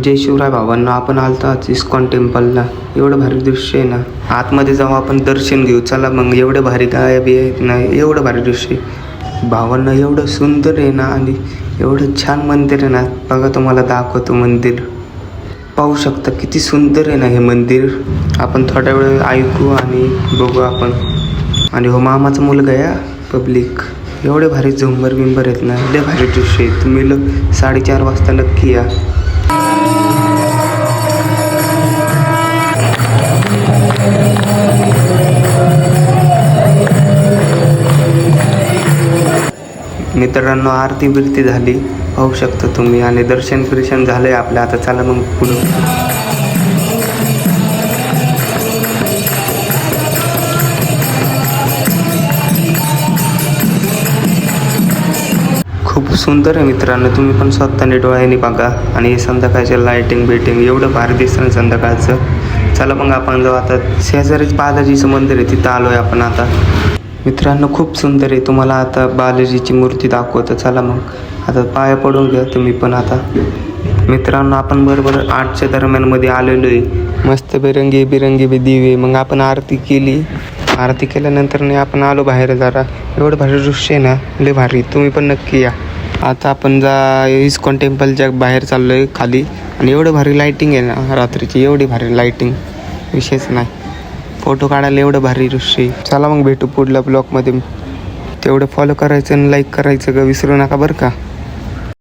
जय शिवराय भावांना, आपण आलतो आज इस्कॉन टेम्पलला. एवढं भारी दृश्य आहे ना. आतमध्ये जाऊ आपण, दर्शन घेऊ. चला मग. एवढं भारी काय बी आहे ना, एवढं भारी दृश्य भावांना. एवढं सुंदर आहे ना आणि एवढं छान मंदिर आहे ना. बघा तुम्हाला दाखवतो मंदिर. पाहू शकता किती सुंदर आहे ना हे मंदिर. आपण थोड्या वेळ ऐकू आणि बघू आपण. आणि हो मामाचा मुलगा या पब्लिक. एवढे भारी झुंबर बिंबर आहेत ना, लय भारी दृश्य आहे. तुम्ही 4:30 वाजता नक्की या. मित्रांनो, आरती बिरती झाली पाहू शकता तुम्ही. आणि दर्शन झालंय आपलं. आता चला मग पुढं. खूप सुंदर आहे मित्रांनो. तुम्ही पण स्वतःने डोळ्याने बघा. आणि संध्याकाळच्या लाईटिंग बिटिंग एवढं भारी दिसतं संध्याकाळचं. चला मग आपण जाऊ आता. शेजारीच बालाजीचं मंदिर आहे, तिथं आलोय आपण आता. मित्रांनो खूप सुंदर आहे. तुम्हाला आता बालाजीची मूर्ती दाखवतो. चला मग आता पाया पडून घ्या तुम्ही पण आता. मित्रांनो आपण बरोबर 8च्या दरम्यानमध्ये आलेलो आहे. मस्त बिरंगी बी दिवे. मग आपण आरती केली. आरती केल्यानंतर नाही आपण आलो बाहेर जरा. एवढं भारी दृश्य आहे ना, लय भारी. तुम्ही पण नक्की या. आता आपण इस्कॉन टेम्पलच्या बाहेर चाललो आहे खाली. आणि एवढं भारी लाईटिंग आहे ना रात्रीची. एवढी भारी लाईटिंग विशेष नाही. फोटो काढायला एवढं भारी दृश्य आहे. चला मग भेटू पुढल्या ब्लॉगमध्ये. तेवढं फॉलो करायचं आणि लाईक करायचं विसरू नका बरं का.